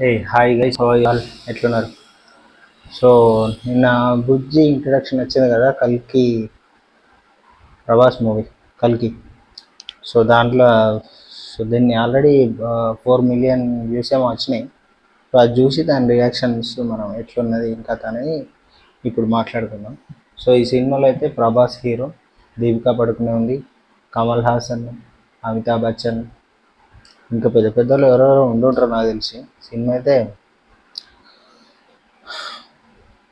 A hi guys, how are you all? ఎట్లున్నారు? So నిన్న Bujji introduction వచ్చింది కదా, కల్కి ప్రభాస్ మూవీ కల్కి. సో దాంట్లో దీన్ని ఆల్రెడీ 4 మిలియన్ వ్యూస్ ఏమో వచ్చినాయి. సో అది చూసి దాని రియాక్షన్స్ మనం ఎట్లున్నది ఇంకా అని ఇప్పుడు మాట్లాడుకుందాం. సో ఈ సినిమాలో అయితే ప్రభాస్ హీరో, దీపికా పడుకునే ఉంది, కమల్ హాసన్, అమితాబ్ బచ్చన్, ఇంకా పెద్ద పెద్దలు ఎవరెవరో ఉండుంటారు నాకు తెలిసి. సినిమా అయితే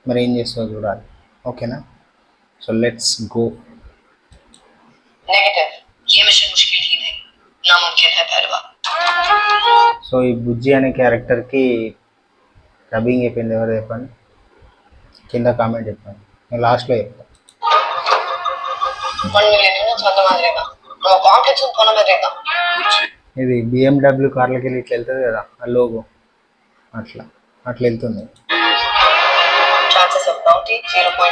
మరి ఏం చేస్తుందో చూడాలి. ఓకేనా? So let's go. नेगेटिव ये मिशन मुश्किल ही नहीं नामुमकिन है पहलवा. సో ఈ బుజ్జి అనే క్యారెక్టర్కి డబ్బింగ్ అయిపోయింది ఎవరు చెప్పండి, కింద కామెంట్ చెప్పండి, నేను లాస్ట్లో చెప్తాను. 1 मिलियन यूनिट्स వంద మాదిరిగా ఒక కాంప్లెక్స్ కొన మాదిరిగా ఇది బిఎండబ్ల్యూ కార్లకి వెళ్ళి ఇట్లా వెళ్తుంది కదా ఆ లోగో, అట్లా అట్లా వెళ్తుంది. Chances of bounty 0.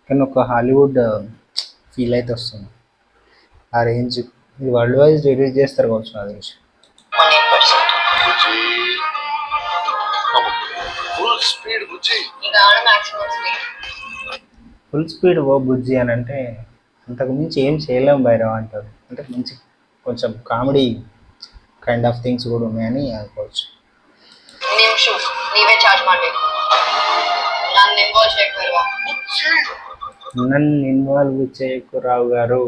కానీ ఒక హాలీవుడ్ ఫీల్ అయితే వస్తుంది ఆ రేంజ్. ఇది వరల్డ్ వైజ్ రిలీజ్ చేస్తారు కావచ్చు నాకు తెలిసి. 18%. ఫుల్ స్పీడ్ బుజ్జి ఇంకా మాక్సిమం స్పీడ్. ఫుల్ స్పీడ్ ఓ బుజ్జి అని అంటే అంతకు మించి ఏం చేయలేము భైరవ అంటారు. అంటే మంచి కొంచెం కామెడీ కైండ్ ఆఫ్ థింగ్స్ కూడా ఉన్నాయని అనుకోవచ్చు. నిమిషం నీవే చార్జ్ ಮಾಡಬೇಕು నన్ను ఇన్వాల్వ్ చేయకూడదు. నన్ను ఇన్వాల్వ్ చేయకు రావు గారు.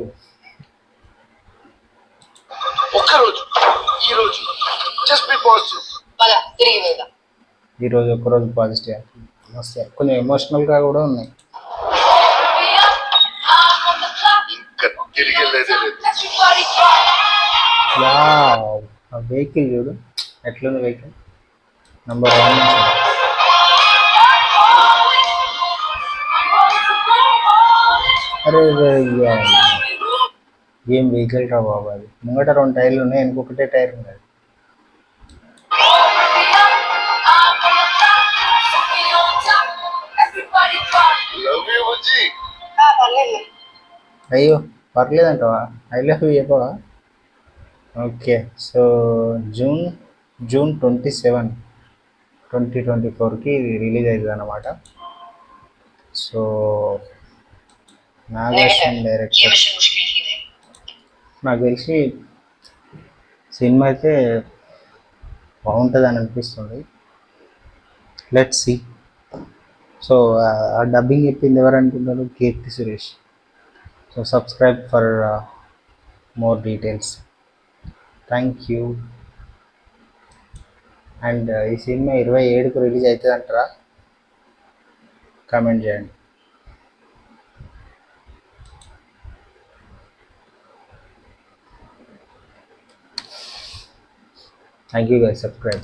ఒక్కరోజు ఈరోజు జస్ట్ బి పాజిటివ్. పద తిరిగి వెళ్దాం. ఈరోజు ఒక్కరోజు పాజిటివ్ మస్తు కొంచెం ఎమోషనల్గా కూడా ఉన్నాయి. ఇంకా తిరిగి వెళ్ళేదే లేదు. ఆ వెహికల్ చూడు ఎట్లుంది వెహికల్, నంబర్ 1. అరే ఏం వెహికల్ రా బాబు, అది ముంగట 2 టైర్లు ఉన్నాయి, ఇంకొకటే టైర్ ఉన్నది. అయ్యో పర్లేదంటవా? ఐ లవ్ యూ చెప్పవా? ఓకే. సో జూన్ 27, 2024కి ఇది రిలీజ్ అవుతుంది అన్నమాట. So Nagashwin director. నాకు తెలిసి సినిమా అయితే బాగుంటుంది అని అనిపిస్తుంది. Let's see. సో ఆ డబ్బింగ్ చెప్పింది ఎవరు అనుకుంటారు? Keerthy Suresh. So subscribe for more details. Thank you. And ఈ సినిమా 27కు రిలీజ్ అవుతుంది అంటారా? కామెంట్ చేయండి. Thank you guys, subscribe.